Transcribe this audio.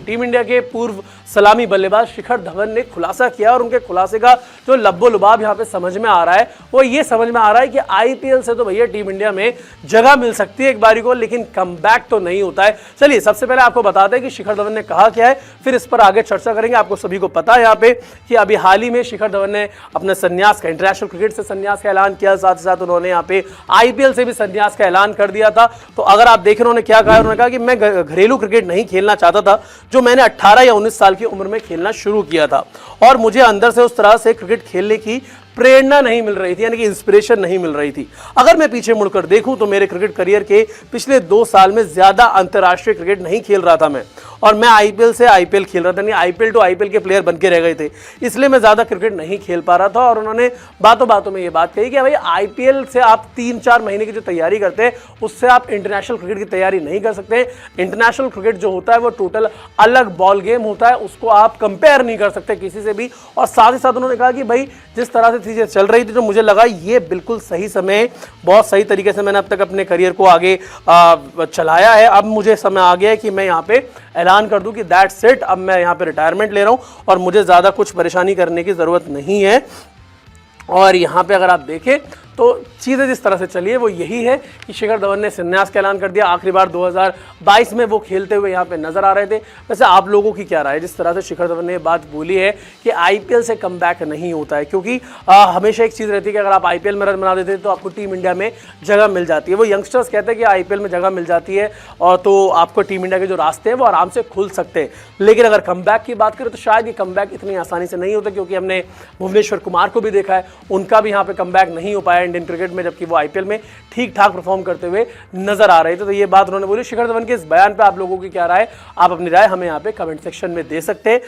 Team India के पूर्व सलामी बल्लेबाज शिखर धवन ने खुलासा किया और उनके खुलासे का जो लब्बो लुबाब यहां पे समझ में आ रहा है वो ये समझ में आ रहा है कि आईपीएल से तो भैया टीम इंडिया में जगह मिल सकती है एक बारी को, लेकिन कमबैक तो नहीं होता है। चलिए सबसे पहले आपको बताते हैं कि शिखर धवन ने कहा क्या है, फिर इस पर आगे चर्चा करेंगे। आपको सभी को पता है यहाँ पे कि अभी हाल ही में शिखर धवन ने अपने संन्यास का, इंटरनेशनल क्रिकेट से संन्यास का ऐलान किया, साथ ही साथ उन्होंने यहाँ पे आईपीएल से भी संन्यास का ऐलान कर दिया था। तो अगर आप देखें उन्होंने क्या कहा, उन्होंने कहा कि मैं घरेलू क्रिकेट नहीं खेलना चाहता था जो मैंने 18 या 19 साल की उम्र में खेलना शुरू किया था, और मुझे अंदर से उस तरह से क्रिकेट खेलने की प्रेरणा नहीं मिल रही थी, यानी कि इंस्पिरेशन नहीं मिल रही थी। अगर मैं पीछे मुड़कर देखूं तो मेरे क्रिकेट करियर के पिछले 2 साल में ज्यादा अंतर्राष्ट्रीय क्रिकेट नहीं खेल रहा था मैं, और मैं आईपीएल से आईपीएल खेल रहा था, नहीं आईपीएल टू आईपीएल के प्लेयर बन के रह गए थे, इसलिए मैं ज्यादा क्रिकेट नहीं खेल पा रहा था। और उन्होंने बातों बातों में ये बात कही कि भाई आईपीएल से आप 3-4 महीने की जो तैयारी करते हैं उससे आप इंटरनेशनल क्रिकेट की तैयारी नहीं कर सकते। इंटरनेशनल क्रिकेट जो होता है वो टोटल अलग बॉल गेम होता है, उसको आप कंपेयर नहीं कर सकते किसी से भी। और साथ ही साथ उन्होंने कहा कि भाई जिस तरह से चीजें चल रही थी तो मुझे लगा ये बिल्कुल सही समय, बहुत सही तरीके से मैंने अब तक अपने करियर को आगे चलाया है। अब मुझे समय आ गया है कि मैं यहाँ पे ऐलान कर दूं कि दैट्स इट, अब मैं यहाँ पे रिटायरमेंट ले रहा हूं और मुझे ज़्यादा कुछ परेशानी करने की ज़रूरत नहीं है। और यहाँ पे अगर आप देखें तो चीज़ें जिस तरह से चली है वो यही है कि शिखर धवन ने संन्यास का ऐलान कर दिया। आखिरी बार 2022 में वो खेलते हुए यहाँ पे नजर आ रहे थे। वैसे आप लोगों की क्या राय है जिस तरह से शिखर धवन ने ये बात बोली है कि आईपीएल से कमबैक नहीं होता है, क्योंकि हमेशा एक चीज़ रहती है कि अगर आप आईपीएल में रन बना देते हैं तो आपको टीम इंडिया में जगह मिल जाती है। वो यंगस्टर्स कहते हैं कि आईपीएल में जगह मिल जाती है और तो आपको टीम इंडिया के जो रास्ते हैं वो आराम से खुल सकते हैं। लेकिन अगर कमबैक की बात करें तो शायद ये कमबैक इतनी आसानी से नहीं होता, क्योंकि हमने भुवनेश्वर कुमार को भी देखा है, उनका भी यहाँ पे कमबैक नहीं हो पाया इंडियन क्रिकेट में, जबकि वो आईपीएल में ठीक ठाक परफॉर्म करते हुए नजर आ रहे थे। तो ये बात उन्होंने बोली। शिखर धवन के इस बयान पे आप लोगों की क्या राय, आप अपनी राय हमें यहाँ पे कमेंट सेक्शन में दे सकते हैं।